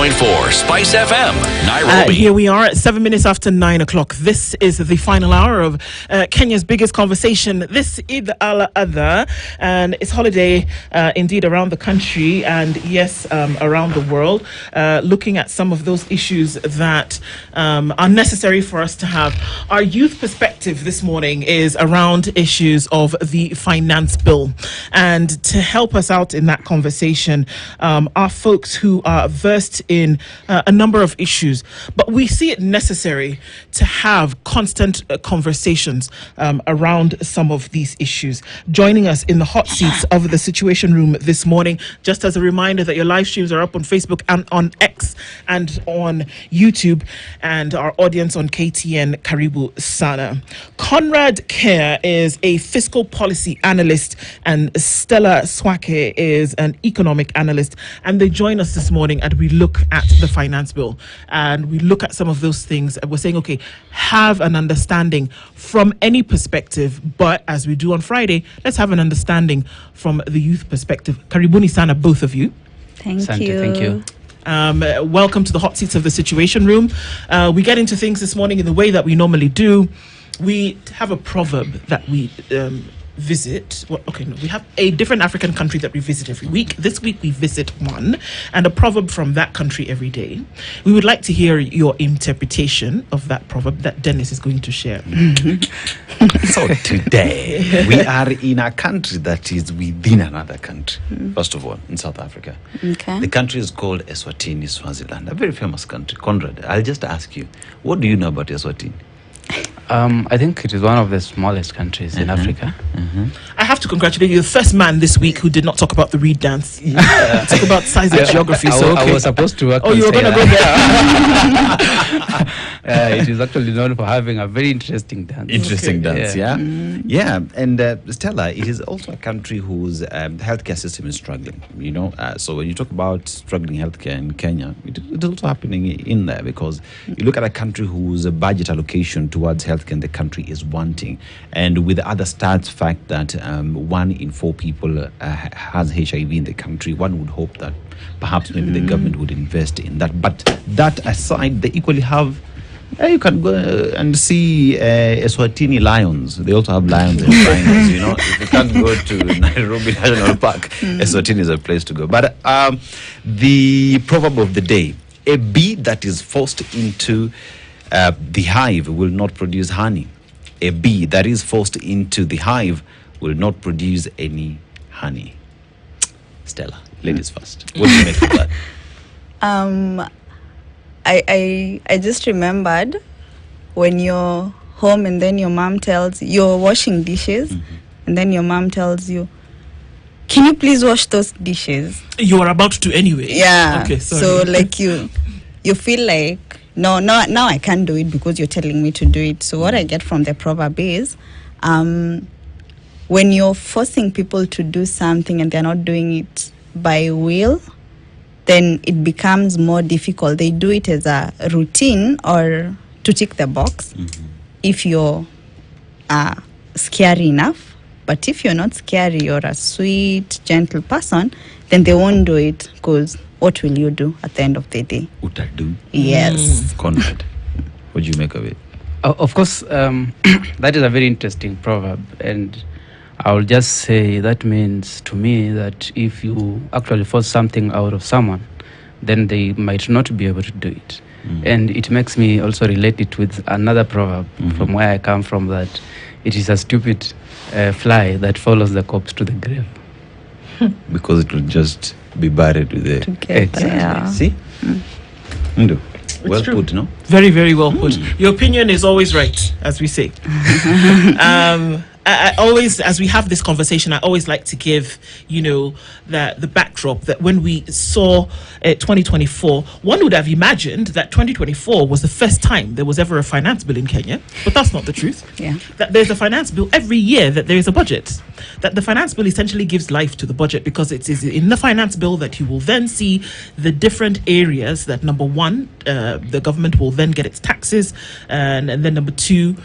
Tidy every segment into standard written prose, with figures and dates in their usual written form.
101.4 Spice FM, Nairobi. Here we are at 7 minutes after 9 o'clock. This is the final hour of Kenya's biggest conversation this Eid al-Adha, and it's holiday indeed around the country and yes, around the world, looking at some of those issues that are necessary for us to have. Our youth perspective this morning is around issues of the finance bill, and to help us out in that conversation are folks who are versed in a number of issues, but we see it necessary to have constant conversations around some of these issues. Joining us in the hot seats of the Situation Room this morning, just as a reminder that your live streams are up on Facebook and on X and on YouTube, and our audience on KTN, Karibu Sana. Conrad Kerr is a fiscal policy analyst and Stella Swake is an economic analyst, and they join us this morning and we look at the finance bill and we look at some of those things and we're saying, okay, have an understanding from any perspective, but as we do on Friday, let's have an understanding from the youth perspective. Karibuni sana, both of you. Thank you. Welcome to the hot seats of the Situation Room. We get into things this morning in the way that we normally do. We have a proverb that we visit. We have a different African country that we visit every week. This week we visit one, and a proverb from that country every day. We would like to hear your interpretation of that proverb that Dennis is going to share. So today we are in a country that is within another country. First of all, in South Africa. Okay. The country is called Eswatini, Swaziland, a very famous country. Conrad, I'll just ask you, what do you know about Eswatini? I think it is one of the smallest countries in Africa. I have to congratulate you, the first man this week who did not talk about the reed dance. Talk about size and geography. I was supposed to work. Oh, you were going to go there. It is actually known for having a very interesting dance. Yeah. And Stella, it is also a country whose healthcare system is struggling. You know, so when you talk about struggling healthcare in Kenya, it is also happening in there, because you look at a country whose budget allocation towards healthcare in the country is wanting, and with other stats fact that 1 in 4 people has HIV in the country, one would hope that perhaps maybe the government would invest in that. But that aside, they equally have you can go and see Eswatini lions. They also have lions and rhinos. You know, if you can't go to Nairobi National Park, Eswatini is a place to go. But the proverb of the day: a bee that is forced into the hive will not produce honey. A bee that is forced into the hive will not produce any honey. Stella, ladies first. What do you make of that? I just remembered when you're home and then your mom tells you're washing dishes, and then your mom tells you, "Can you please wash those dishes?" You are about to anyway. Yeah. Okay. Sorry. So like you feel like no, now I can't do it because you're telling me to do it. So what I get from the proverb is, when you're forcing people to do something and they're not doing it by will, then it becomes more difficult. They do it as a routine or to tick the box if you're scary enough. But if you're not scary, you're a sweet, gentle person, then they won't do it, because what will you do at the end of the day? Utadu. Yes. Conrad, what do you make of it? Of course, that is a very interesting proverb, and I will just say that means to me that if you actually force something out of someone, then they might not be able to do it. And it makes me also relate it with another proverb from where I come from, that it is a stupid fly that follows the corpse to the grave. Because it will just be buried with it. Exactly. Yeah. See? Ndo. Well true. put, no? Very, very well put. Your opinion is always right, as we say. I always, as we have this conversation, I always like to give, the backdrop that when we saw 2024, one would have imagined that 2024 was the first time there was ever a finance bill in Kenya, but that's not the truth. Yeah. That there's a finance bill every year, that there is a budget. That the finance bill essentially gives life to the budget, because it is in the finance bill that you will then see the different areas that, number one, the government will then get its taxes, and then number two,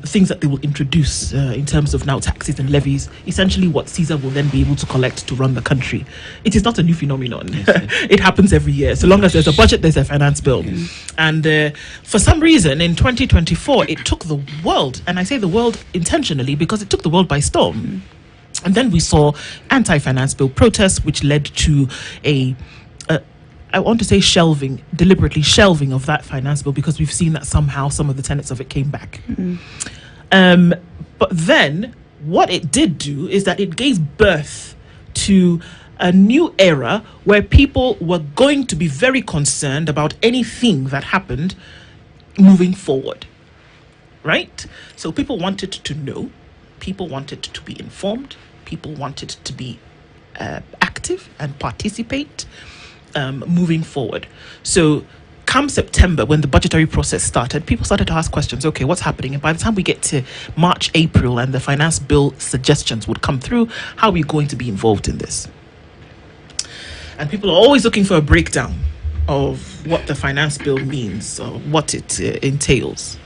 things that they will introduce in terms of now taxes and levies, essentially what Caesar will then be able to collect to run the country. It is not a new phenomenon. It happens every year. So long as there's a budget, there's a finance bill. And for some reason, in 2024, it took the world, and I say the world intentionally because it took the world by storm. And then we saw anti-finance bill protests, which led to I want to say deliberately shelving of that finance bill, because we've seen that somehow some of the tenets of it came back. But then what it did do is that it gave birth to a new era where people were going to be very concerned about anything that happened moving forward. Right? So people wanted to know, people wanted to be informed, people wanted to be active and participate moving forward. So come September, when the budgetary process started, people started to ask questions. Okay, what's happening? And by the time we get to March, April, and the finance bill suggestions would come through, how are we going to be involved in this? And people are always looking for a breakdown of what the finance bill means, or what it entails.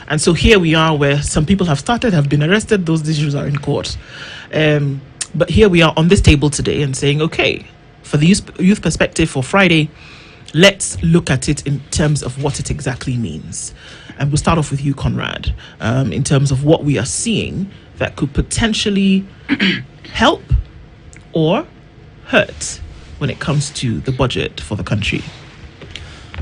And so here we are, where some people have been arrested, those issues are in court. But here we are on this table today and saying, okay, for the youth perspective for Friday, let's look at it in terms of what it exactly means. And we'll start off with you, Conrad, in terms of what we are seeing that could potentially help or hurt when it comes to the budget for the country.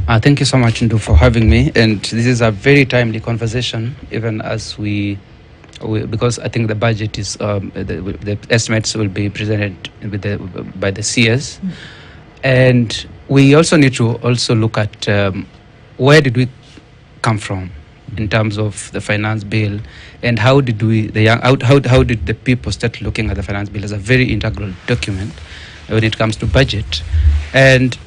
Thank you so much, Ndu, for having me. And this is a very timely conversation, even as because I think the budget is the estimates will be presented by the CS, and we also need to look at where did we come from in terms of the finance bill, and how did the people start looking at the finance bill as a very integral document when it comes to budget. And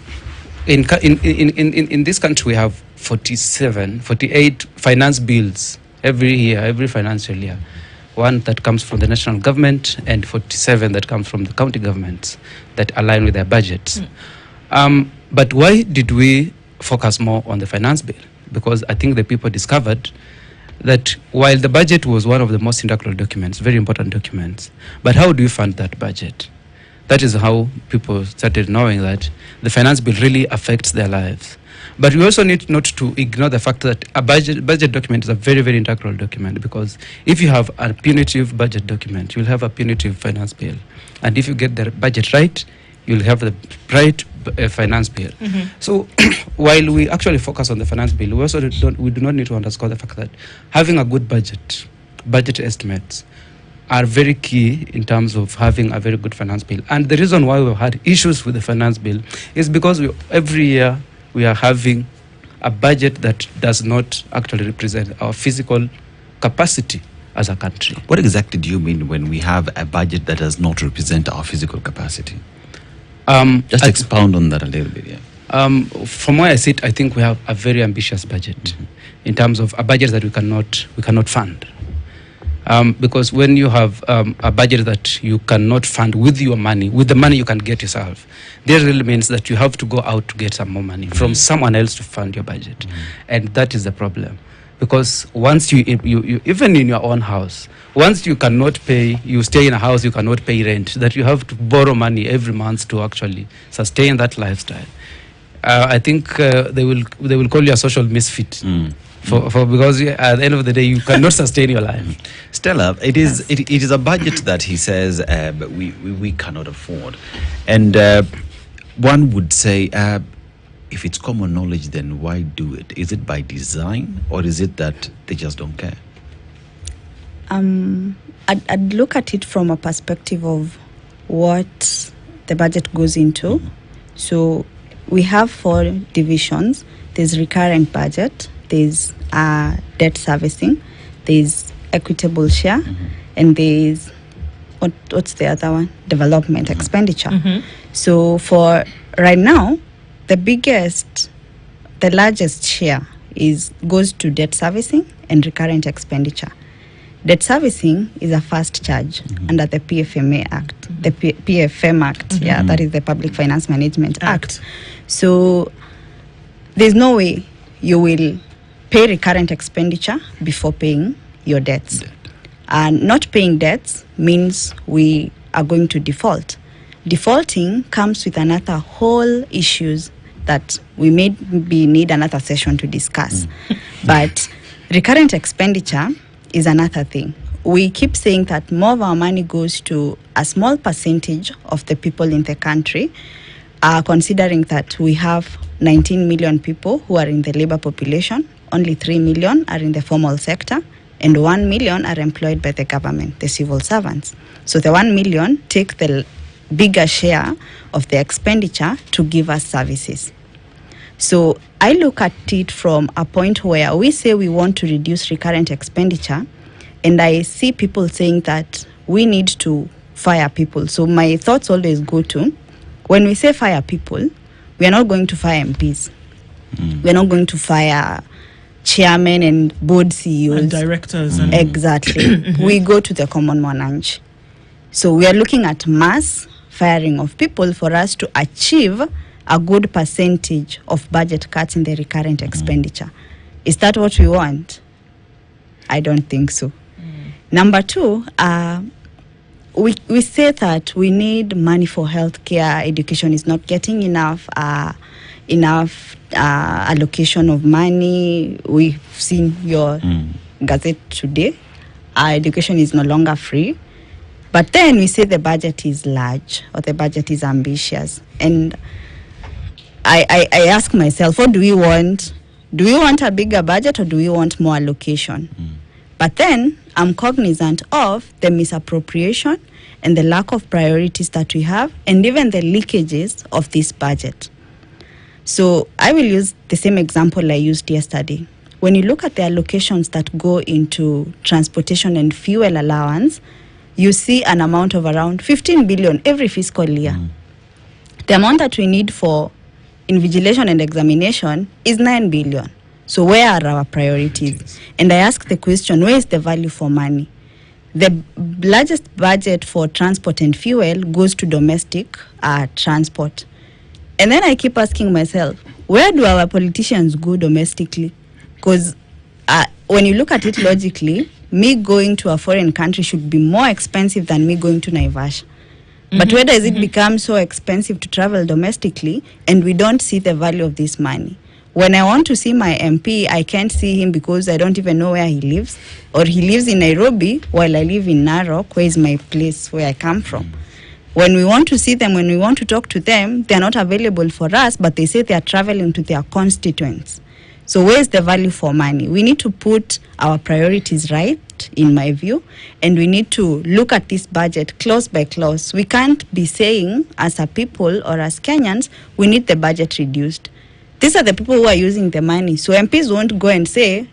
in this country we have 48 finance bills every year, every financial year. One that comes from the national government and 47 that comes from the county governments that align with their budgets. But why did we focus more on the finance bill? Because I think the people discovered that while the budget was one of the most integral documents, very important documents, but how do you fund that budget? That is how people started knowing that the finance bill really affects their lives. But we also need not to ignore the fact that a budget document is a very, very integral document, because if you have a punitive budget document, you'll have a punitive finance bill. And if you get the budget right, you'll have the right finance bill. So while we actually focus on the finance bill, we do not need to underscore the fact that having a good budget estimates are very key in terms of having a very good finance bill. And the reason why we've had issues with the finance bill is because every year we are having a budget that does not actually represent our physical capacity as a country. What exactly do you mean when we have a budget that does not represent our physical capacity? Just expound on that a little bit, yeah. From where I sit, I think we have a very ambitious budget in terms of a budget that we cannot fund. Because when you have a budget that you cannot fund with your money, with the money you can get yourself, that really means that you have to go out to get some more money from someone else to fund your budget. And that is the problem. Because once you even in your own house, once you cannot pay, you stay in a house, you cannot pay rent, that you have to borrow money every month to actually sustain that lifestyle. I think they will call you a social misfit. Because at the end of the day, you cannot sustain your life. Stella, it is a budget that he says we cannot afford. And one would say, if it's common knowledge, then why do it? Is it by design, or is it that they just don't care? I'd look at it from a perspective of what the budget goes into. So we have 4 divisions. There's recurrent budget, there's debt servicing, there's equitable share, and there's what's the other one? Development expenditure. So for right now, the largest share goes to debt servicing and recurrent expenditure. Debt servicing is a fast charge under the PFMA Act, the PFM Act, that is the Public Finance Management Act. So there's no way you will pay recurrent expenditure before paying your debts. And not paying debts means we are going to default. Defaulting comes with another whole issues that we maybe need another session to discuss. But recurrent expenditure is another thing. We keep saying that more of our money goes to a small percentage of the people in the country, considering that we have 19 million people who are in the labor population, only 3 million are in the formal sector, and 1 million are employed by the government, the civil servants. So the 1 million take the bigger share of the expenditure to give us services. So I look at it from a point where we say we want to reduce recurrent expenditure, and I see people saying that we need to fire people. So my thoughts always go to, when we say fire people, we are not going to fire MPs. We are not going to fire chairmen and board CEOs. And directors. And exactly. We go to the common mwananchi. So we are looking at mass firing of people for us to achieve a good percentage of budget cuts in the recurrent expenditure. Is that what we want? I don't think so. Number two, we say that we need money for healthcare. Education is not getting enough allocation of money. We've seen your gazette today. Education is no longer free. But then we say the budget is large or the budget is ambitious. And I ask myself, what do we want? Do we want a bigger budget or do we want more allocation? But then I'm cognizant of the misappropriation and the lack of priorities that we have, and even the leakages of this budget. So I will use the same example I used yesterday. When you look at the allocations that go into transportation and fuel allowance, you see an amount of around 15 billion every fiscal year. The amount that we need for invigilation and examination is 9 billion. So where are our priorities? And I ask the question, where is the value for money? The largest budget for transport and fuel goes to domestic transport. And then I keep asking myself, where do our politicians go domestically? Because when you look at it logically, me going to a foreign country should be more expensive than me going to Naivasha. But where does it become so expensive to travel domestically and we don't see the value of this money? When I want to see my MP, I can't see him because I don't even know where he lives. Or he lives in Nairobi while I live in Narok, where is my place where I come from. When we want to see them, when we want to talk to them, they are not available for us, but they say they are traveling to their constituents. So where is the value for money? We need to put our priorities right, in my view, and we need to look at this budget clause by clause. We can't be saying as a people or as Kenyans, we need the budget reduced. These are the people who are using the money. So MPs won't go and say,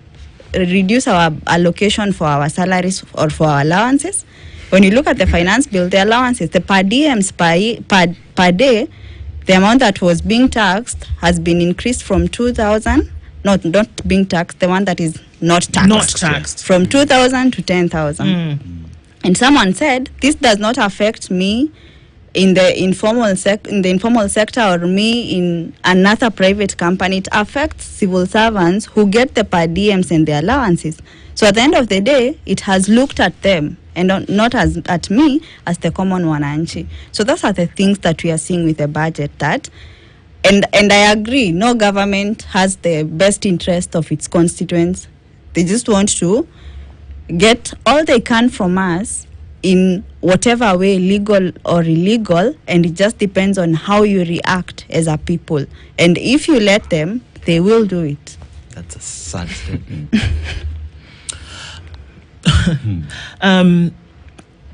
reduce our allocation for our salaries or for our allowances. When you look at the finance bill, the allowances, the per diems per day, the amount that was being taxed has been increased from 2,000, not being taxed, the one that is not taxed. Not taxed. From 2,000 to 10,000. And someone said, this does not affect me in the informal sector or me in another private company. It affects civil servants who get the per diems and the allowances. So at the end of the day, it has looked at them and not as at me as the common wananchi. So those are the things that we are seeing with the budget that, and I agree, no government has the best interest of its constituents. They just want to get all they can from us in whatever way, legal or illegal, and it just depends on how you react as a people. And if you let them, they will do it. That's a sad statement.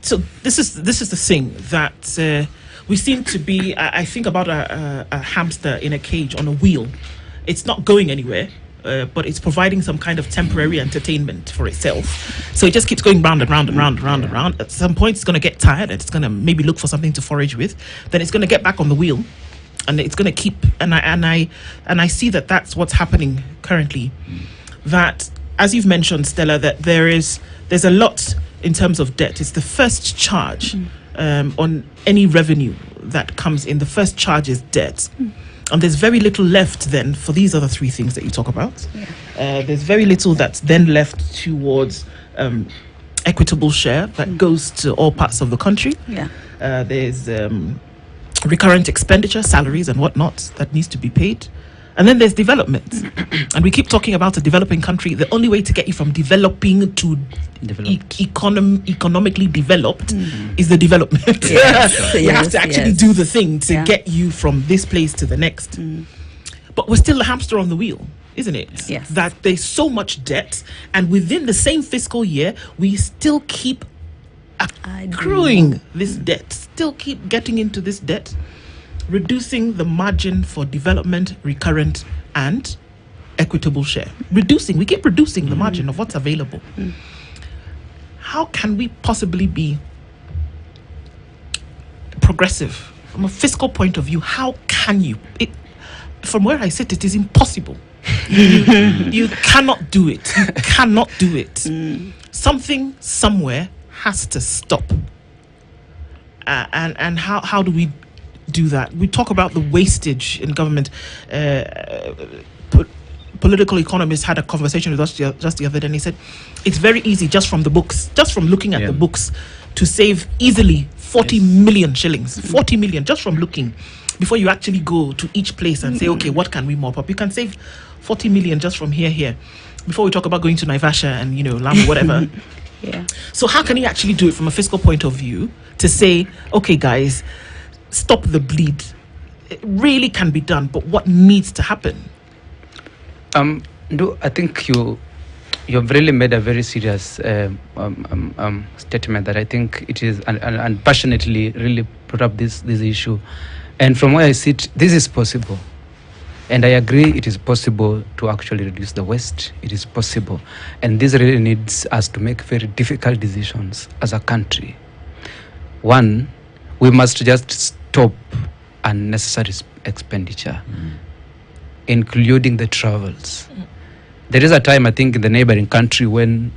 So this is the thing that we seem to be. I think about a hamster in a cage on a wheel. It's not going anywhere. But it's providing some kind of temporary entertainment for itself. So it just keeps going round and round and round and round and round. At some point, it's going to get tired. It's going to maybe look for something to forage with. Then it's going to get back on the wheel, and it's going to keep. And I see that that's what's happening currently. That, as you've mentioned, Stella, that there's a lot in terms of debt. It's the first charge on any revenue that comes in. The first charge is debt. And there's very little left then for these other three things that you talk about. There's very little that's then left towards equitable share that goes to all parts of the country. Yeah. There's recurrent expenditure, salaries and whatnot that needs to be paid. And then there's development. And we keep talking about a developing country. The only way to get you from developing to economically developed is the development. Yes, You have to actually yes. do the thing to Yeah. get you from this place to the next. But we're still the hamster on the wheel, isn't it? Yes. That there's so much debt, and within the same fiscal year, we still keep accruing this debt, still keep getting into this debt, reducing the margin for development, recurrent, and equitable share. We keep reducing the margin of what's available. How can we possibly be progressive from a fiscal point of view? How can you? From where I sit, it is impossible. You cannot do it. You cannot do it. Something somewhere has to stop. And how do we do that? We talk about the wastage in government. Political economist had a conversation with us just the other day, and he said it's very easy just from the books, just from looking at the books, to save easily 40 million shillings, 40 million just from looking, before you actually go to each place and say, okay, what can we mop up? You can save 40 million just from here. Before we talk about going to Naivasha and Lamu, whatever. Yeah. So how can you actually do it from a fiscal point of view to say, okay, guys, stop the bleed? It really can be done, but what needs to happen? I think you've really made a very serious statement that I think it is, and passionately really put up this issue. And from where I sit, this is possible. And I agree it is possible to actually reduce the waste. It is possible. And this really needs us to make very difficult decisions as a country. One, we must just stop unnecessary expenditure, including the travels. There is a time, I think, in the neighboring country when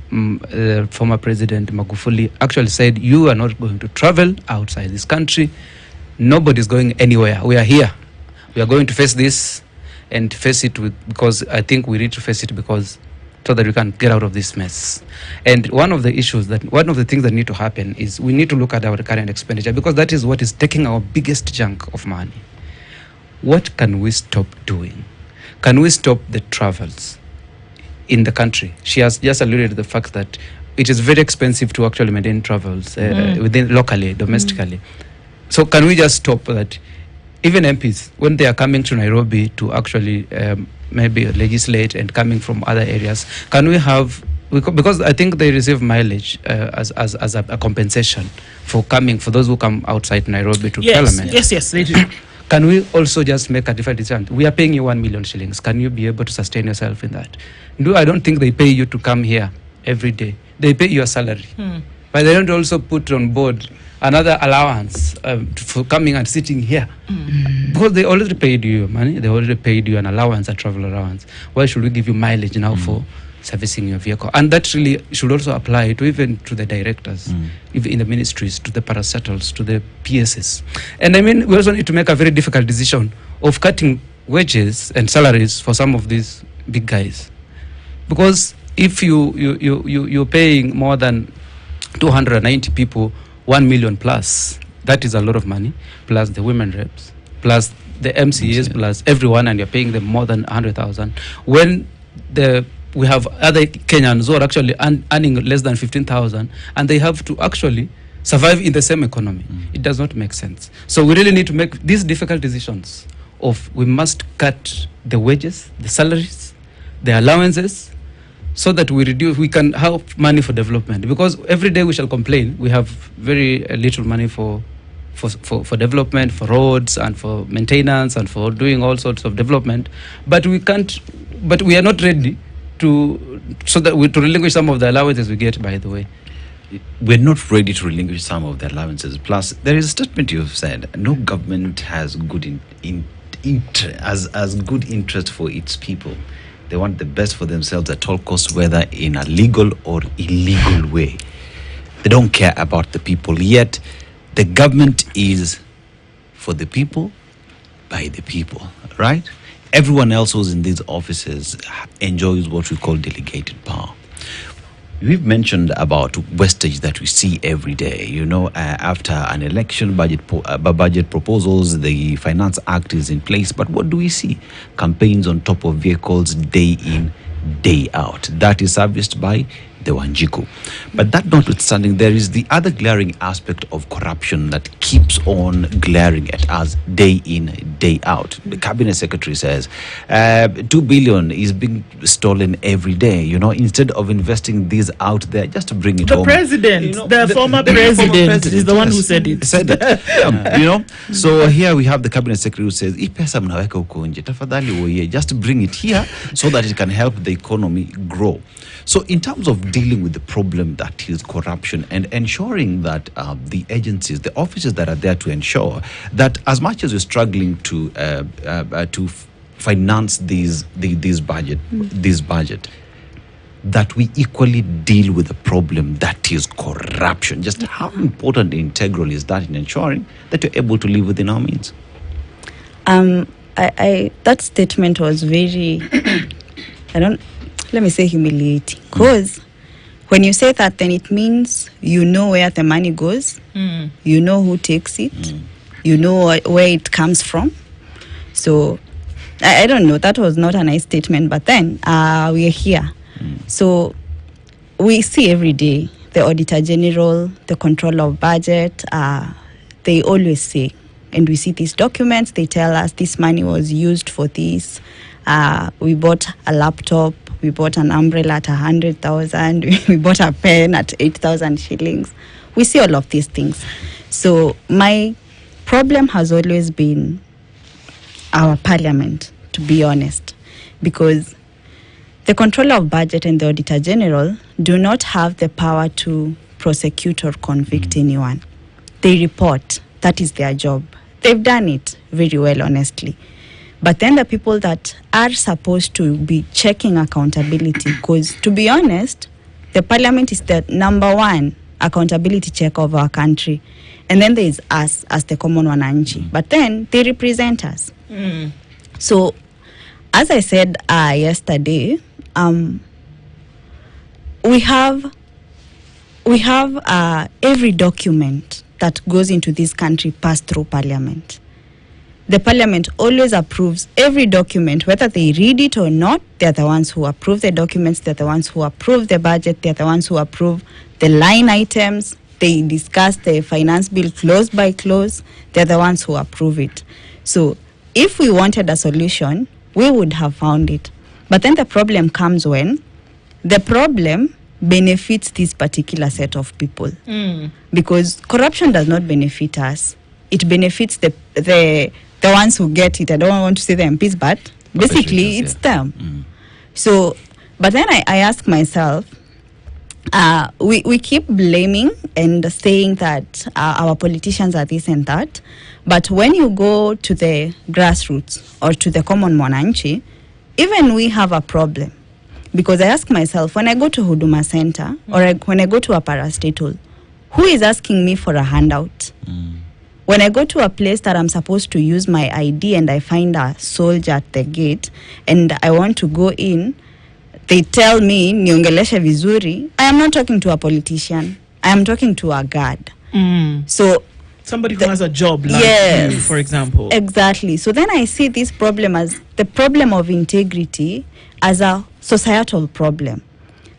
former President Magufuli actually said, you are not going to travel outside this country. Nobody's going anywhere. We are here. We are going to face this and face it because I think we need to face it so that we can get out of this mess. And one of the things that need to happen is we need to look at our current expenditure, because that is what is taking our biggest chunk of money. What can we stop doing? Can we stop the travels in the country? She has just alluded to the fact that it is very expensive to actually maintain travels within locally, domestically. So can we just stop that? Even MPs, when they are coming to Nairobi to actually maybe legislate and coming from other areas, can we have, because I think they receive mileage as a compensation for those who come outside Nairobi to Parliament. Yes, they do. Can we also just make a different decision? We are paying you 1 million shillings. Can you be able to sustain yourself in that? No, I don't think they pay you to come here every day. They pay you a salary. But they don't also put on board another allowance for coming and sitting here. Because they already paid you money. They already paid you an allowance, a travel allowance. Why should we give you mileage now for servicing your vehicle? And that really should also apply to even to the directors, even in the ministries, to the parastatals, to the PSs. And I mean, we also need to make a very difficult decision of cutting wages and salaries for some of these big guys. Because if you're paying more than 290 people 1 million plus, that is a lot of money, plus the women reps, plus the MCAs, plus everyone, and you're paying them more than 100,000. When we have other Kenyans who are actually earning less than 15,000, and they have to actually survive in the same economy. It does not make sense. So we really need to make these difficult decisions of we must cut the wages, the salaries, the allowances, so that we can have money for development. Because every day we shall complain, we have very little money for development, for roads and for maintenance and for doing all sorts of development. But we are not ready to relinquish some of the allowances we get, by the way. We're not ready to relinquish some of the allowances. Plus, there is a statement you've said, no government has good good interest for its people. They want the best for themselves at all costs, whether in a legal or illegal way. They don't care about the people. Yet, the government is for the people, by the people, right? Everyone else who's in these offices enjoys what we call delegated power. We've mentioned about wastage that we see every day. After an election, budget proposals, the Finance Act is in place. But what do we see? Campaigns on top of vehicles day in, day out. That is serviced by the Wanjiku. But that notwithstanding, there is the other glaring aspect of corruption that keeps on glaring at us day in, day out. The cabinet secretary says 2 billion is being stolen every day. Instead of investing these out there just to bring it The home. president, the former president is the one who said it. So here we have the cabinet secretary who says, "Hii pesa mnaweka huko nje, tafadhali woye, just bring it here so that it can help the economy grow." So in terms of dealing with the problem that is corruption and ensuring that the agencies, the offices that are there to ensure that as much as we're struggling to finance this budget, that we equally deal with the problem that is corruption. Just how important and integral is that in ensuring that you're able to live within our means? That statement was very, let me say humiliating. Because when you say that, then it means you know where the money goes, you know who takes it, you know where it comes from. So I don't know, that was not a nice statement, but then we are here. So we see every day the Auditor General, the Controller of Budget, they always say, and we see these documents, they tell us this money was used for this. We bought a laptop, we bought an umbrella at 100,000, we bought a pen at 8,000 shillings. We see all of these things. So my problem has always been our parliament, to be honest, because the Controller of Budget and the Auditor General do not have the power to prosecute or convict anyone. They report. That is their job. They've done it very well, honestly. But then the people that are supposed to be checking accountability, because to be honest, the parliament is the number one accountability check of our country. And then there is us as the common wananchi. But then they represent us. So, as I said yesterday, we have every document that goes into this country passed through parliament. The parliament always approves every document, whether they read it or not. They're the ones who approve the documents, they're the ones who approve the budget, they're the ones who approve the line items. They discuss the finance bill clause by clause. They're the ones who approve it. So if we wanted a solution, we would have found it. But then the problem comes when the problem benefits this particular set of people. Because corruption does not benefit us. It benefits the ones who get it. I don't want to say the MPs, but basically it's them. So, but then I ask myself, we keep blaming and saying that our politicians are this and that, but when you go to the grassroots or to the common mwananchi, even we have a problem. Because I ask myself, when I go to Huduma Center or when I go to a parastatal, who is asking me for a handout? When I go to a place that I'm supposed to use my ID and I find a soldier at the gate and I want to go in, they tell me, niongeleshe vizuri. I am not talking to a politician. I am talking to a guard. So somebody who has a job, like yes, you, for example. Exactly. So then I see this problem as the problem of integrity as a societal problem,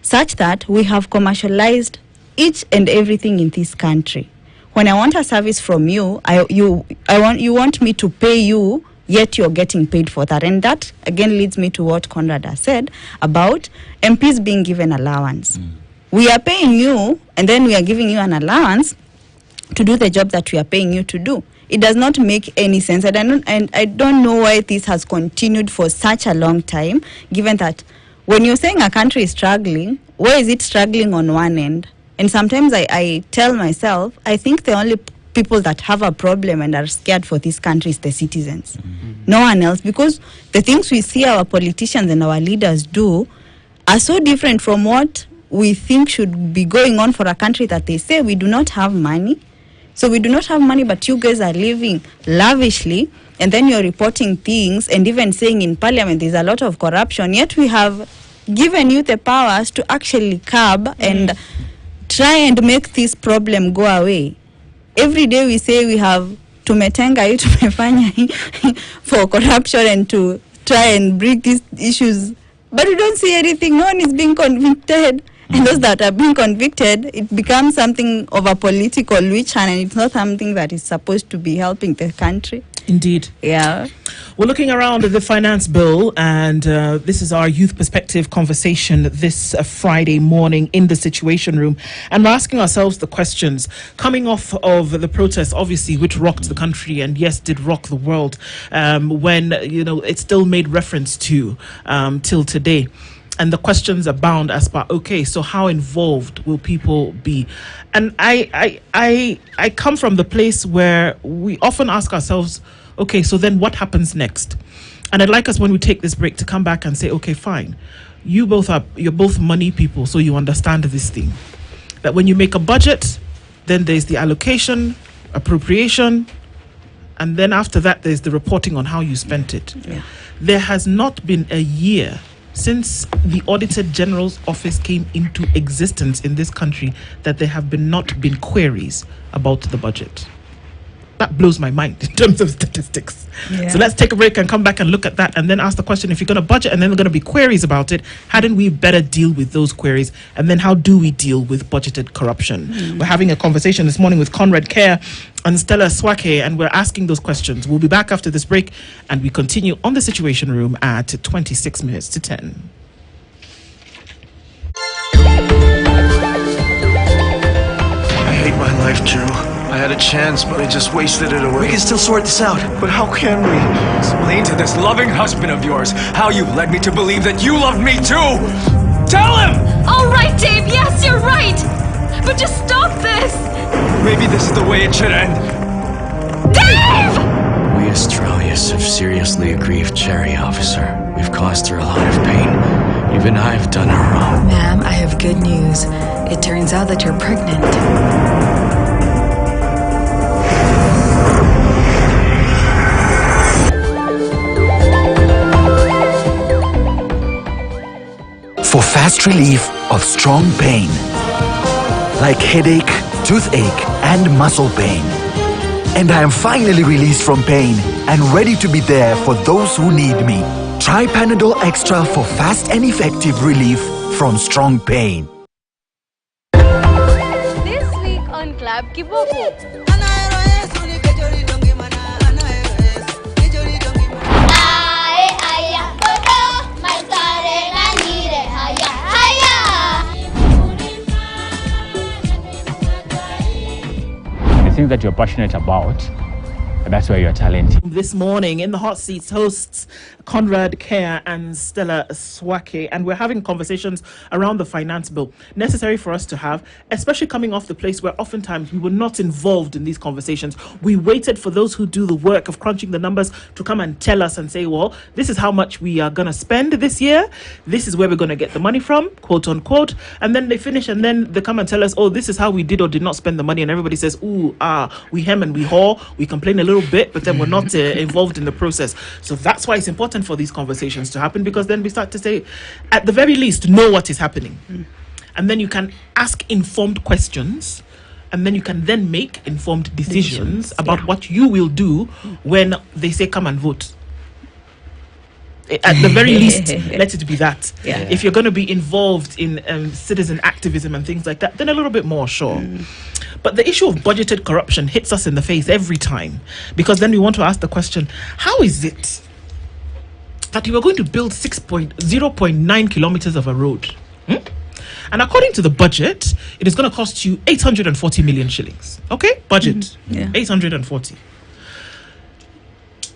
such that we have commercialized each and everything in this country. When I want a service from you, you want me to pay you, yet you're getting paid for that. And that again leads me to what Conrad has said about MPs being given allowance. We are paying you, and then we are giving you an allowance to do the job that we are paying you to do. It does not make any sense. And I don't know why this has continued for such a long time, given that when you're saying a country is struggling, why is it struggling on one end? And sometimes I tell myself, I think the only people that have a problem and are scared for this country is the citizens. No one else, because the things we see our politicians and our leaders do are so different from what we think should be going on for a country that they say we do not have money. So we do not have money, but you guys are living lavishly, and then you're reporting things and even saying in parliament there's a lot of corruption, yet we have given you the powers to actually curb and try and make this problem go away. Every day we say we have tumetenga hii, tumefanya hii for corruption and to try and bring these issues, but we don't see anything. No one is being convicted. And those that are being convicted, it becomes something of a political witch hunt, and it's not something that is supposed to be helping the country. Indeed. Yeah. We're looking around at the finance bill, and this is our youth perspective conversation this Friday morning in the Situation Room. And we're asking ourselves the questions coming off of the protests, obviously, which rocked the country and, yes, did rock the world, when, it still made reference to till today. And the questions abound as per, okay, so how involved will people be? And I come from the place where we often ask ourselves, okay, so then what happens next? And I'd like us, when we take this break, to come back and say, okay, fine. You're both money people, so you understand this thing. That when you make a budget, then there's the allocation, appropriation, and then after that, there's the reporting on how you spent it. Yeah. There has not been a year since the Auditor General's office came into existence in this country that there have not been queries about the budget. That blows my mind in terms of statistics. Yeah. So let's take a break and come back and look at that and then ask the question, if you're going to budget and then there are going to be queries about it, hadn't we better deal with those queries? And then how do we deal with budgeted corruption? We're having a conversation this morning with Conrad Kerr and Stella Swake, and we're asking those questions. We'll be back after this break, and we continue on the Situation Room at 26 minutes to 10. I hate my life, Drew. I had a chance, but I just wasted it away. We can still sort this out. But how can we? Explain to this loving husband of yours how you led me to believe that you loved me too! Tell him! All right, Dave, yes, you're right! But just stop this! Maybe this is the way it should end. Dave! We Australians have seriously aggrieved Cherry, officer. We've caused her a lot of pain. Even I've done her wrong. Ma'am, I have good news. It turns out that you're pregnant. For fast relief of strong pain, like headache, toothache, and muscle pain. And I am finally released from pain and ready to be there for those who need me. Try Panadol Extra for fast and effective relief from strong pain. This week on Club Kiboko. Things that you're passionate about, and that's where you're talented. This morning in the hot seats, hosts Conrad Kerr and Stella Swake, and we're having conversations around the finance bill, necessary for us to have, especially coming off the place where oftentimes we were not involved in these conversations. We waited for those who do the work of crunching the numbers to come and tell us and say, well, this is how much we are going to spend this year. This is where we're going to get the money from, quote unquote. And then they finish and then they come and tell us, oh, this is how we did or did not spend the money. And everybody says, we hem and we haw, we complain a little bit, but then we're not involved in the process. So that's why it's important for these conversations to happen, because then we start to say, at the very least, know what is happening. And then you can ask informed questions, and then you can then make informed decisions about what you will do when they say come and vote. At the very least, let it be that. If you're going to be involved in citizen activism and things like that, then a little bit more, sure. But the issue of budgeted corruption hits us in the face every time, because then we want to ask the question, how is it that you are going to build 0.9 kilometers of a road? And according to the budget, it is going to cost you 840 million shillings. Okay? Budget. 840.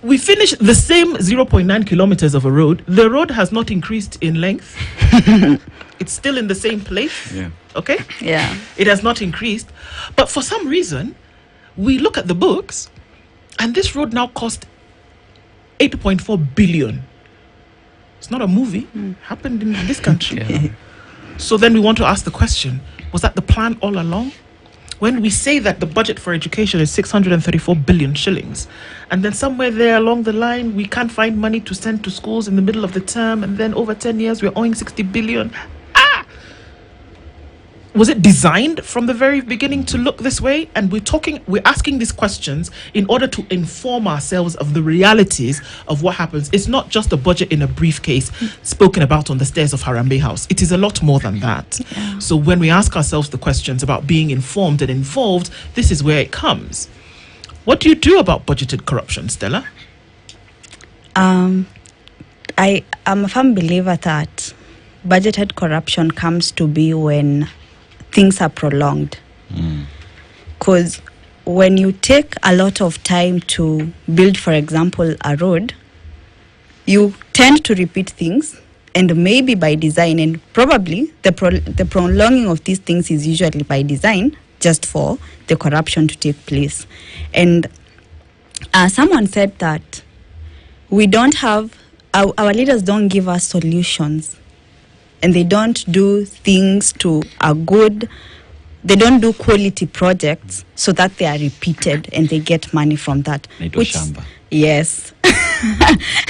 We finish the same 0.9 kilometers of a road. The road has not increased in length. It's still in the same place. Yeah. Okay? Yeah. It has not increased. But for some reason, we look at the books, and this road now cost 8.4 billion. It's not a movie. Happened in this country. So then we want to ask the question, was that the plan all along? when we say that the budget for education is 634 billion shillings, and then somewhere there along the line we can't find money to send to schools in the middle of the term, and then over 10 years we're owing 60 billion. Was it designed from the very beginning to look this way? And we're asking these questions in order to inform ourselves of the realities of what happens. It's not just a budget in a briefcase spoken about on the stairs of Harambe House. It is a lot more than that. Yeah. So when we ask ourselves the questions about being informed and involved, this is where it comes. What do you do about budgeted corruption, Stella? I am a firm believer that budgeted corruption comes to be when things are prolonged. Because when you take a lot of time to build, for example, a road, you tend to repeat things, and maybe by design, and probably the prolonging of these things is usually by design, just for the corruption to take place. And someone said that we don't have, our leaders don't give us solutions, and they don't do things to a good, they don't do quality projects so that they are repeated and they get money from that. Yes.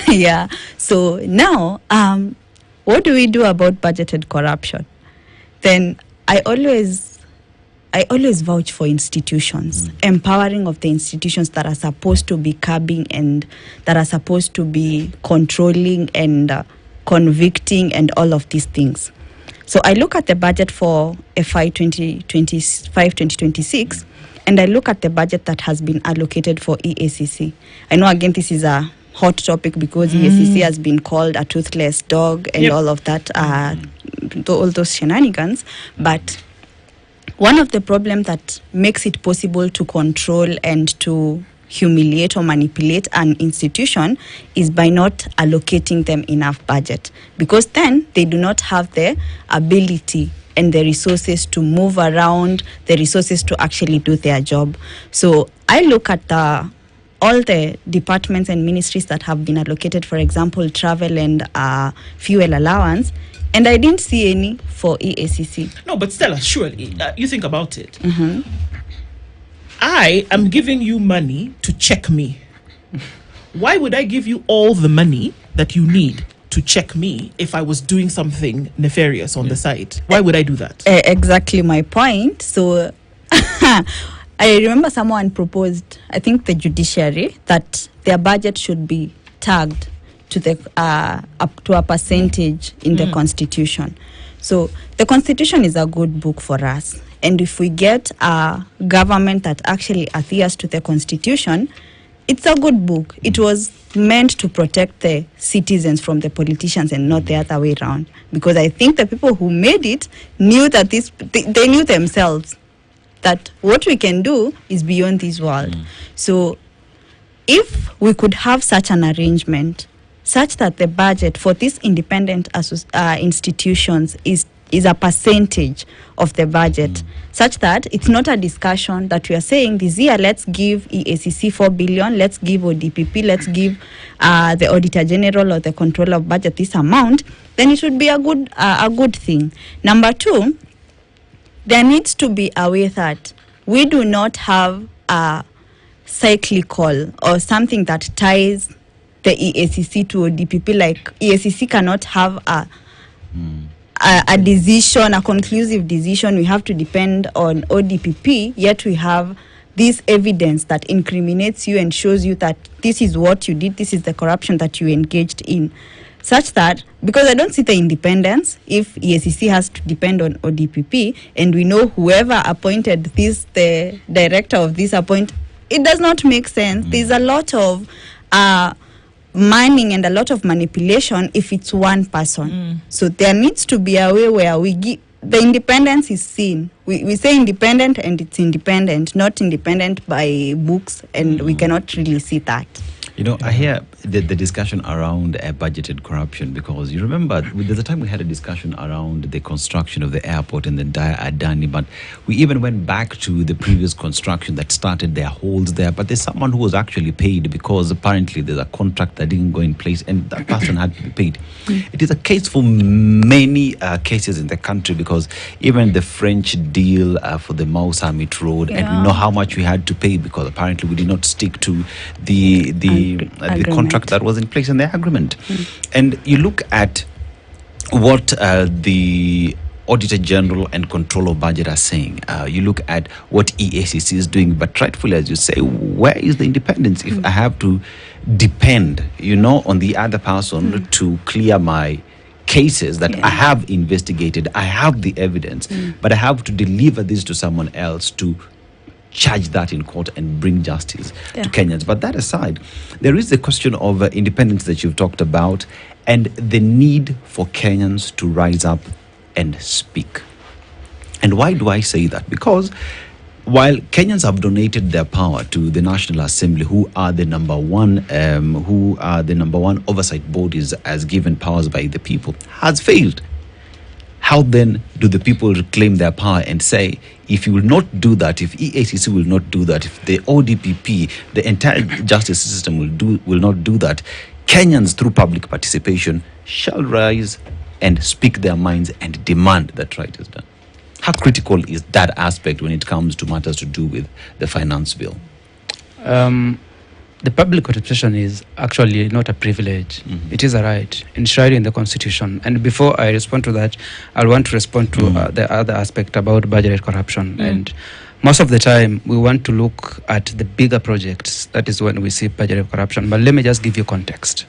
Yeah. So now, what do we do about budgeted corruption? Then I always vouch for institutions, empowering of the institutions that are supposed to be curbing and that are supposed to be controlling and convicting and all of these things. So I look at the budget for FY 2025-2026, and I look at the budget that has been allocated for EACC. I know, again, this is a hot topic because EACC has been called a toothless dog and all of that, all those shenanigans. But one of the problems that makes it possible to control and to humiliate or manipulate an institution is by not allocating them enough budget, because then they do not have the ability and the resources to move around, the resources to actually do their job. So I look at all the departments and ministries that have been allocated, for example, travel and fuel allowance, and I didn't see any for EACC. No, but Stella, surely, you think about it. I am giving you money to check me. Why would I give you all the money that you need to check me if I was doing something nefarious on the side? Why would I do that? Exactly my point. So I remember someone proposed, I think the judiciary, that their budget should be tagged to the up to a percentage in the Constitution. So the Constitution is a good book for us. And if we get a government that actually adheres to the Constitution, it's a good book. It was meant to protect the citizens from the politicians and not the other way around. Because I think the people who made it knew that they knew themselves that what we can do is beyond this world. So if we could have such an arrangement, such that the budget for these independent institutions is a percentage of the budget, such that it's not a discussion that we are saying this year, let's give EACC 4 billion, let's give ODPP, let's give the Auditor General or the Controller of Budget this amount, then it would be a good thing. Number two, there needs to be a way that we do not have a cyclical or something that ties the EACC to ODPP. Like EACC cannot have a decision, a conclusive decision. We have to depend on ODPP, yet we have this evidence that incriminates you and shows you that this is what you did, this is the corruption that you engaged in. Such that, because I don't see the independence, if EACC has to depend on ODPP, and we know whoever appointed this, the director of this it does not make sense. There's a lot of manning and a lot of manipulation if it's one person. So there needs to be a way where we give the independence is seen. We say independent and it's independent, not independent by books, and we cannot really see that. You know, I hear the discussion around budgeted corruption, because you remember there's a time we had a discussion around the construction of the airport and the Adani, but we even went back to the previous construction that started their holes there. But there's someone who was actually paid because apparently there's a contract that didn't go in place and that person had to be paid. It is a case for many cases in the country, because even the French deal for the Mau Summit Road, and we know how much we had to pay because apparently we did not stick to the contract that was in place in the agreement. And you look at what the Auditor General and Controller of Budget are saying. You look at what EACC is doing, but rightfully, as you say, where is the independence? If I have to depend, on the other person to clear my cases that I have investigated, I have the evidence, but I have to deliver this to someone else to charge that in court and bring justice to Kenyans. But that aside, there is the question of independence that you've talked about, and the need for Kenyans to rise up and speak. And why do I say that? Because while Kenyans have donated their power to the National Assembly, who are the number one oversight bodies as given powers by the people, has failed. How then do the people reclaim their power and say, if you will not do that, if EACC will not do that, if the ODPP, the entire justice system will not do that, Kenyans through public participation shall rise and speak their minds and demand that right is done? How critical is that aspect when it comes to matters to do with the finance bill? The public participation is actually not a privilege. It is a right enshrined in the Constitution. And before I respond to that, I want to respond to the other aspect about budgeted corruption. And most of the time, we want to look at the bigger projects. That is when we see budgeted corruption. But let me just give you context.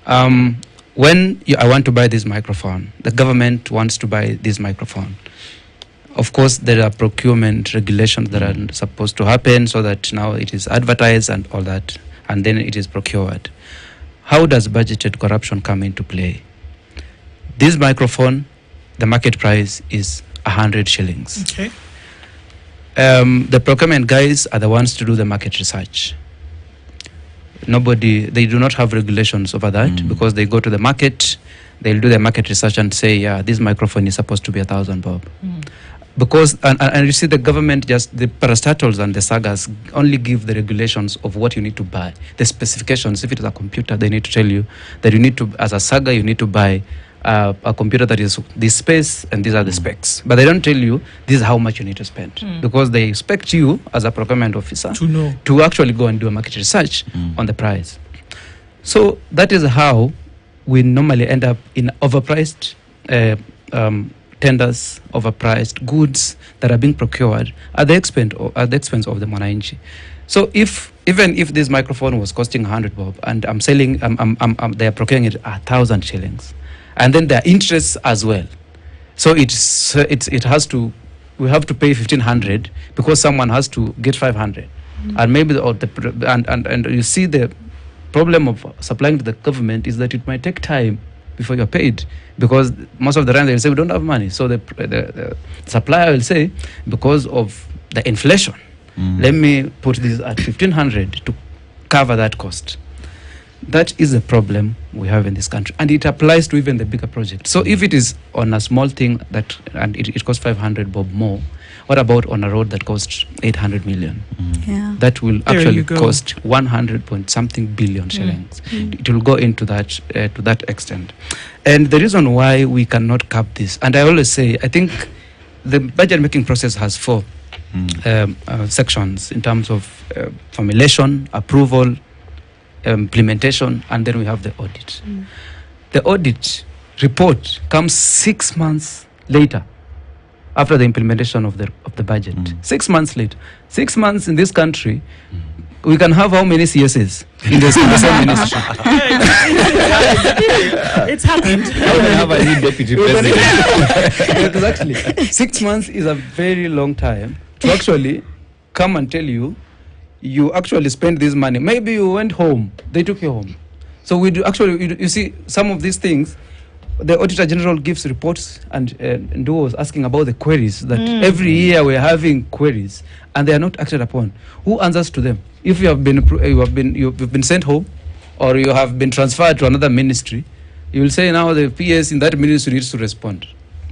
When I want to buy this microphone, the government wants to buy this microphone. Of course, there are procurement regulations that are supposed to happen so that now it is advertised and all that, and then it is procured. How does budgeted corruption come into play? This microphone, the market price is 100 shillings. Okay. The procurement guys are the ones to do the market research. They do not have regulations over that because they go to the market, they'll do their market research and say, yeah, this microphone is supposed to be 1,000 bob. Because, and you see the government, just the parastatals and the sagas only give the regulations of what you need to buy. The specifications, if it is a computer, they need to tell you that you need to, as a saga, you need to buy a computer that is this space and these are the specs. But they don't tell you this is how much you need to spend. Because they expect you as a procurement officer to actually go and do a market research on the price. So that is how we normally end up in overpriced tenders, overpriced goods that are being procured at the expense of the mwananchi. So even if this microphone was costing 100 bob and I'm selling, they are procuring it 1,000 shillings, and then there are interests as well. So we have to pay 1,500 because someone has to get 500, and maybe and you see the problem of supplying to the government is that it might take time before you're paid, because most of the time they'll say we don't have money. So the supplier will say, because of the inflation, let me put this at 1,500 to cover that cost. That is a problem we have in this country, and it applies to even the bigger project. So if it is on a small thing and it costs 500 bob more, what about on a road that costs 800 million? That will actually cost 100 point something billion shillings. It will go into that to that extent. And the reason why we cannot cap this, and I always say, I think the budget making process has 4 sections in terms of formulation, approval, implementation, and then we have the audit. The audit report comes 6 months later, after the implementation of the budget. 6 months later. 6 months in this country, we can have how many CSs in the same ministry? It's happened. Have a new deputy president. Exactly. 6 months is a very long time to actually come and tell you, you actually spent this money. Maybe you went home, they took you home. So we do actually, you see, some of these things, the Auditor General gives reports, and was asking about the queries that every year we're having queries and they are not acted upon. Who answers to them? If you've been sent home, or you have been transferred to another ministry, you will say now the PS in that ministry needs to respond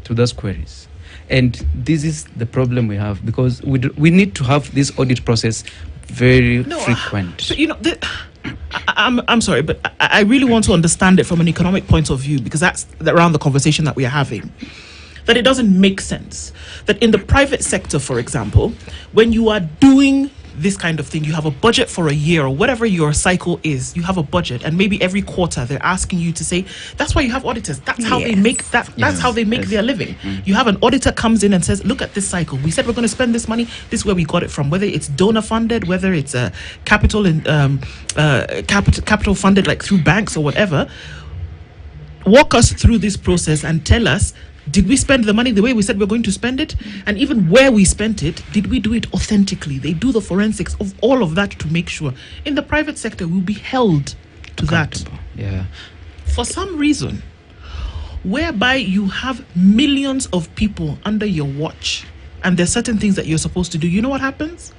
to those queries. And this is the problem we have, because we need to have this audit process very frequent. But, I'm sorry, but I really want to understand it from an economic point of view, because that's around the conversation that we are having. That it doesn't make sense that in the private sector, for example, when you are doing this kind of thing, you have a budget for a year or whatever your cycle is, you have a budget, and maybe every quarter they're asking you to say, that's why you have auditors, that's how they make that, that's how they make their living. You have an auditor comes in and says, look at this cycle, we said we're going to spend this money, this is where we got it from, whether it's donor funded, whether it's capital funded like through banks or whatever. Walk us through this process and tell us, did we spend the money the way we said we're going to spend it? And even where we spent it, did we do it authentically? They do the forensics of all of that to make sure. In the private sector, we'll be held to that. Yeah. For some reason, whereby you have millions of people under your watch, and there's certain things that you're supposed to do, you know what happens?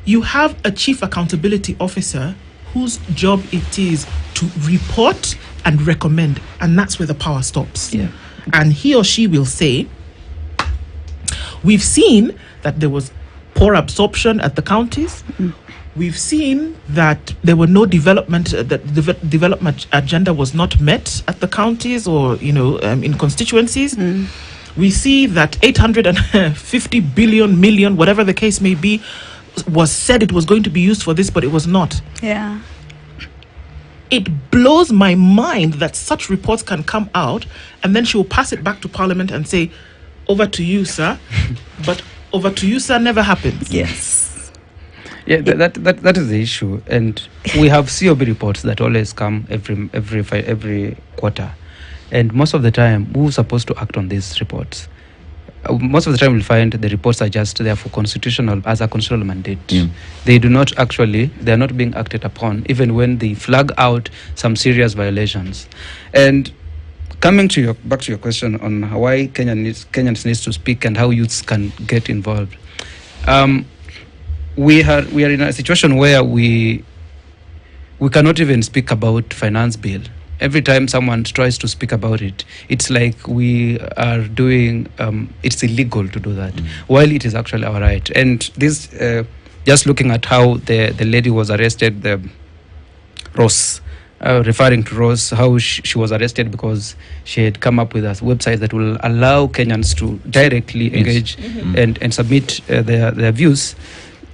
You have a chief accountability officer whose job it is to report and recommend, and that's where the power stops. Yeah. And he or she will say, we've seen that there was poor absorption at the counties. We've seen that there were no development, that the development agenda was not met at the counties or, in constituencies. We see that 850 million, whatever the case may be, was said it was going to be used for this, but it was not. Yeah. It blows my mind that such reports can come out, and then she will pass it back to Parliament and say, over to you, sir. But over to you, sir, never happens. Yes. Yeah, that is the issue. And we have COB reports that always come every quarter. And most of the time, who's supposed to act on these reports? Most of the time we'll find the reports are just there for as a constitutional mandate. They are not being acted upon, even when they flag out some serious violations. And coming to back to your question on why Kenyans needs to speak and how youths can get involved. We are in a situation where we cannot even speak about finance bill. Every time someone tries to speak about it, it's like we are doing, it's illegal to do that, while it is actually our right. And this, just looking at how the lady was arrested, Rose, referring to Rose, how she was arrested because she had come up with a website that will allow Kenyans to directly engage and submit their views.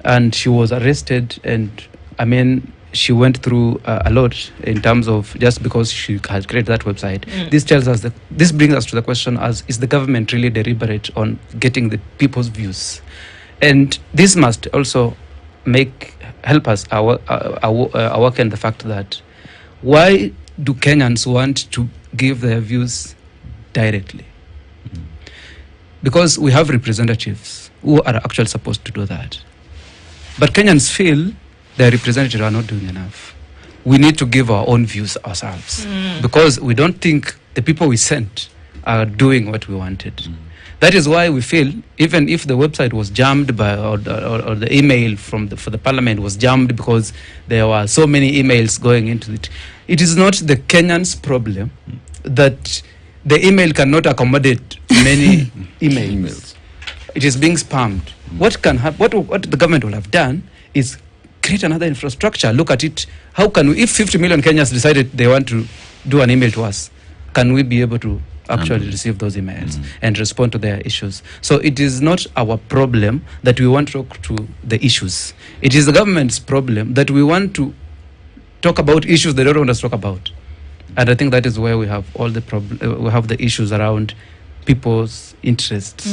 And she was arrested, and she went through a lot in terms of just because she had created that website. This brings us to the question: is the government really deliberate on getting the people's views? And this must also help us awaken the fact that why do Kenyans want to give their views directly? Because we have representatives who are actually supposed to do that, but Kenyans feel their representatives are not doing enough. We need to give our own views ourselves because we don't think the people we sent are doing what we wanted. That is why we feel even if the website was jammed or the email for the parliament was jammed because there were so many emails going into it, it is not the Kenyans' problem that the email cannot accommodate many emails. It is being spammed. What can happen? What the government will have done is create another infrastructure. Look at it. How can we, if 50 million Kenyans decided they want to do an email to us, can we be able to actually receive those emails and respond to their issues? So it is not our problem that we want to talk to the issues. It is the government's problem that we want to talk about issues they don't want us to talk about. And I think that is where we have all the we have the issues around people's interests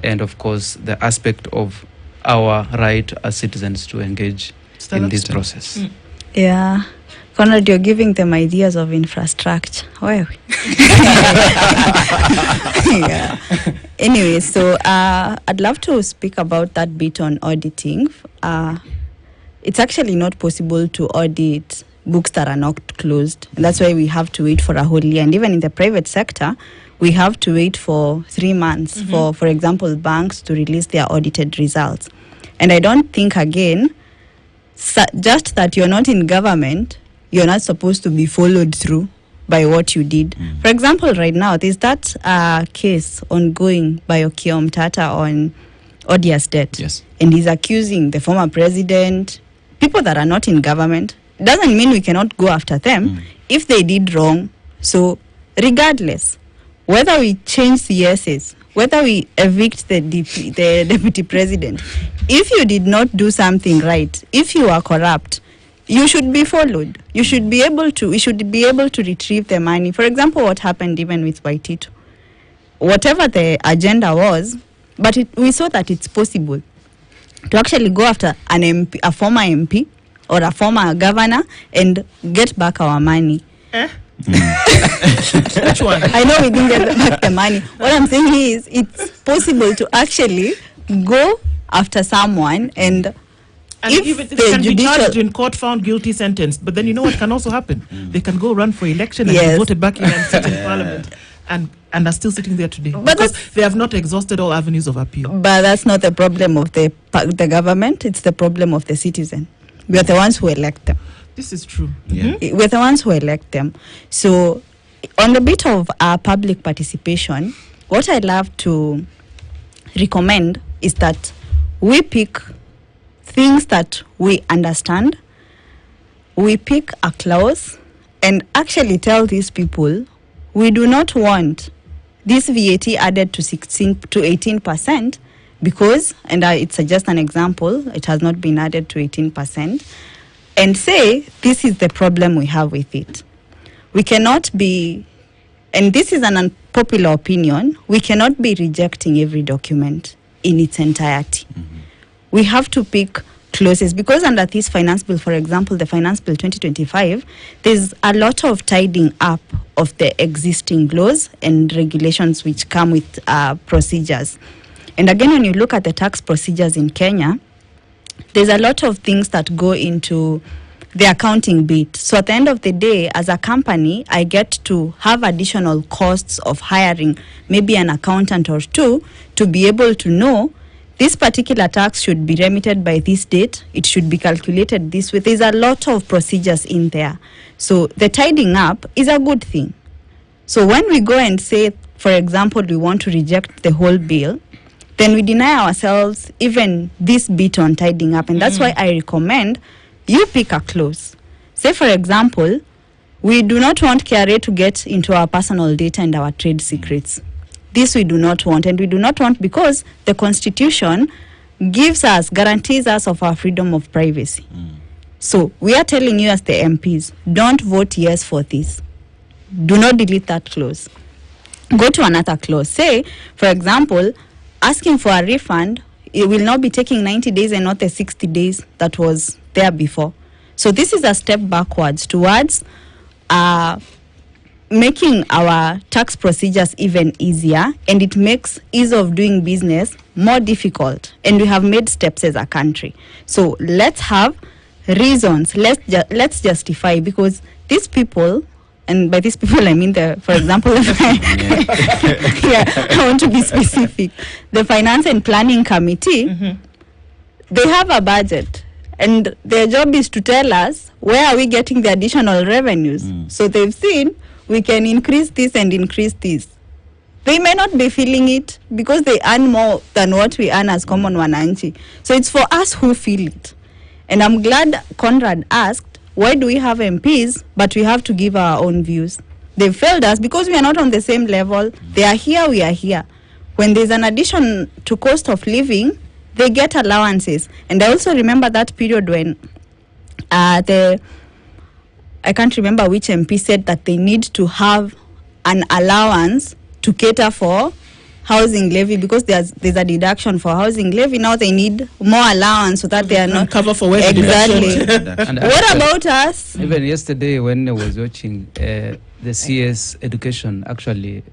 and of course the aspect of our right as citizens to engage in this process. Yeah. Conrad, you're giving them ideas of infrastructure. Where? Yeah. Anyway, so I'd love to speak about that bit on auditing. It's actually not possible to audit books that are not closed. And that's why we have to wait for a whole year. And even in the private sector, we have to wait for 3 months for example, banks to release their audited results. And I don't think, again, just that you're not in government you're not supposed to be followed through by what you did. For example, right now, there's that case ongoing by Okiya Omtata on Odia's death. Yes. And he's accusing the former president, people that are not in government. Doesn't mean we cannot go after them if they did wrong. So regardless, whether we change CSs, whether we evict the deputy president, if you did not do something right, if you are corrupt, you should be followed. You should be able to, we should be able to retrieve the money. For example, what happened even with Waitito. Whatever the agenda was, but we saw that it's possible to actually go after an MP, a former MP or a former governor, and get back our money. Which one? I know we didn't get back the money. What I'm saying is it's possible to actually go after someone and even they can be charged in court, found guilty, sentenced. But then you know what can also happen? They can go run for election and be voted back in and sit in parliament and are still sitting there today because they have not exhausted all avenues of appeal. But that's not the problem of the government. It's the problem of the citizen. We are the ones who elect them. This is true. We're the ones who elect them. So on the bit of public participation, what I love to recommend is that we pick things that we understand, we pick a clause and actually tell these people we do not want this VAT added to 16 to 18% because, and it's just an example, it has not been added to 18%, and say this is the problem we have with it. We cannot be, and this is an unpopular opinion, we cannot be rejecting every document in its entirety. We have to pick clauses because under this finance bill, for example, the finance bill 2025, there's a lot of tidying up of the existing laws and regulations which come with procedures. And again, when you look at the tax procedures in Kenya, there's a lot of things that go into the accounting bit. So at the end of the day, as a company, I get to have additional costs of hiring maybe an accountant or two to be able to know this particular tax should be remitted by this date. It should be calculated this way. There's a lot of procedures in there. So the tidying up is a good thing. So when we go and say, for example, we want to reject the whole bill, then we deny ourselves even this bit on tidying up. And that's why I recommend you pick a clause. Say, for example, we do not want KRA to get into our personal data and our trade secrets. This we do not want, and we do not want because the Constitution guarantees us of our freedom of privacy. So we are telling you as the MPs, don't vote yes for this. Do not delete that clause. Go to another clause. Say, for example, asking for a refund, it will not be taking 90 days and not the 60 days that was there before. So this is a step backwards towards making our tax procedures even easier, and it makes ease of doing business more difficult. And we have made steps as a country. So let's have reasons. Let's justify, because these people, and by these people I mean for example, I want to be specific. The Finance and Planning Committee, they have a budget, and their job is to tell us where are we getting the additional revenues. So they've seen we can increase this and increase this. They may not be feeling it because they earn more than what we earn as common wananchi. So it's for us who feel it. And I'm glad Conrad asked, why do we have MPs, but we have to give our own views? They failed us because we are not on the same level. They are here, we are here. When there's an addition to cost of living, they get allowances. And I also remember that period when I can't remember which MP said that they need to have an allowance to cater for housing levy because there's a deduction for housing levy. Now they need more allowance so that they are not cover for wage exactly. And what about us? Even yesterday when I was watching, the CS Education actually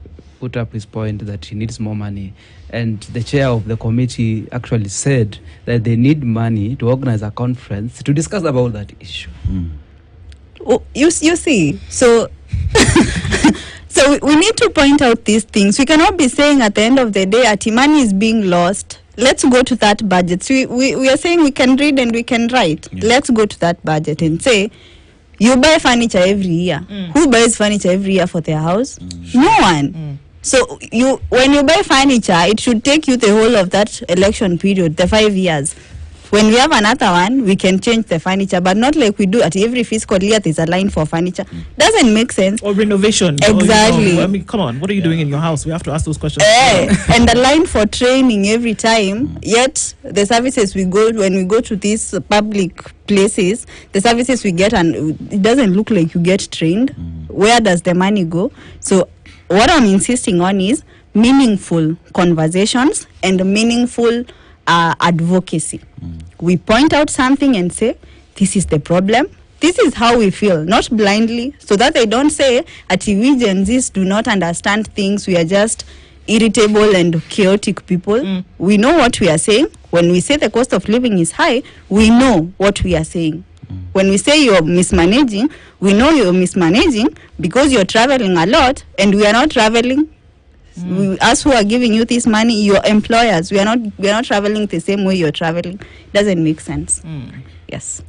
put up his point that he needs more money, and the chair of the committee actually said that they need money to organize a conference to discuss about that issue. Oh, you see, so so we need to point out these things. We cannot be saying at the end of the day that money is being lost. Let's go to that budget. So we are saying we can read and we can write. Let's go to that budget and say You buy furniture every year. Who buys furniture every year for their house? No one. So when you buy furniture, it should take you the whole of that election period, the 5 years. When we have another one, we can change the furniture, but not like we do at every fiscal year. There's a line for furniture. Doesn't make sense. Or renovation. Exactly. Or, I mean, come on. What are you doing in your house? We have to ask those questions. And the line for training every time. Yet the services we go when we go to these public places, the services we get, and it doesn't look like you get trained. Where does the money go? So what I'm insisting on is meaningful conversations and meaningful advocacy. We point out something and say, this is the problem. This is how we feel, not blindly, so that they don't say, we Gen Zs do not understand things. We are just irritable and chaotic people. We know what we are saying. When we say the cost of living is high, we know what we are saying. When we say you're mismanaging, we know you're mismanaging because you're traveling a lot and we are not traveling. Us who are giving you this money, your employers, we are not traveling the same way you're traveling. Doesn't make sense. Yes.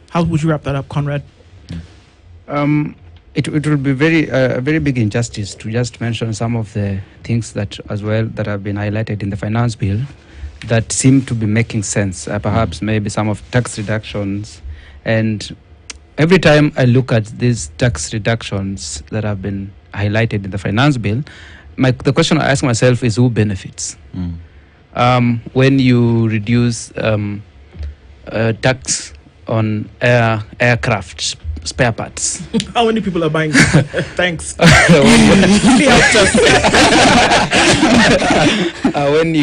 How would you wrap that up, Conrad? It will be very big injustice to just mention some of the things that as well that have been highlighted in the finance bill that seem to be making sense. Perhaps maybe some of tax reductions, and every time I look at these tax reductions that have been highlighted in the finance bill, the question I ask myself is who benefits? When you reduce tax on aircraft spare parts. How many people are buying? Thanks. When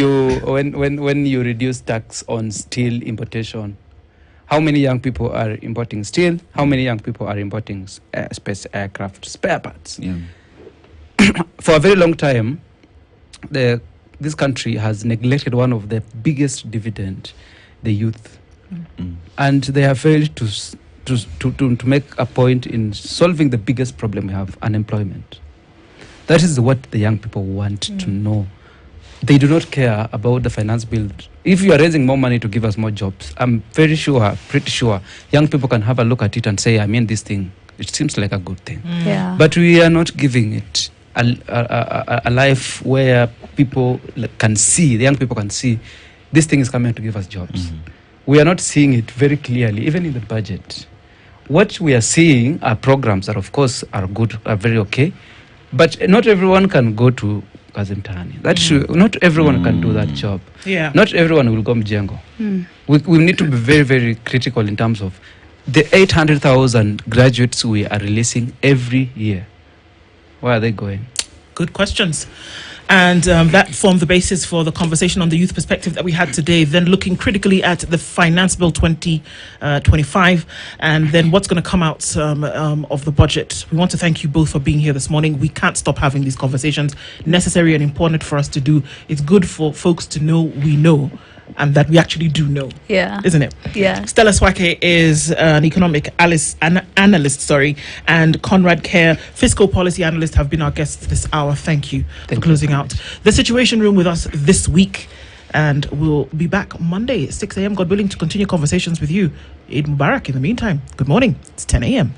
you reduce tax on steel importation, how many young people are importing steel? How many young people are importing aircraft spare parts? Yeah. For a very long time, this country has neglected one of the biggest dividend, the youth, and they have failed to make a point in solving the biggest problem we have, unemployment. That is what the young people want to know. They do not care about the finance bill. If you are raising more money to give us more jobs, I'm pretty sure, young people can have a look at it and say, I mean, this thing, it seems like a good thing. Yeah. But we are not giving it a life where people can see, the young people can see, this thing is coming to give us jobs. We are not seeing it very clearly, even in the budget. What we are seeing are programs that, of course, are good, are very okay, but not everyone can go to Kazimtani. Not everyone can do that job. Yeah. Not everyone will go Mjengo. We need to be very, very critical in terms of the 800,000 graduates we are releasing every year. Where are they going? Good questions. And that formed the basis for the conversation on the youth perspective that we had today, then looking critically at the Finance Bill 2025 and then what's going to come out of the budget. We want to thank you both for being here this morning. We can't stop having these conversations. Necessary and important for us to do. It's good for folks to know we know and that we actually do know. Yeah. Isn't it? Yeah. Stella Swake is an economic analyst, and Conrad Kerr, fiscal policy analyst, have been our guests this hour. Thank you for closing out the Situation Room with us this week. And we'll be back Monday at 6 a.m., God willing, to continue conversations with you. Eid Mubarak in the meantime. Good morning. It's 10 a.m.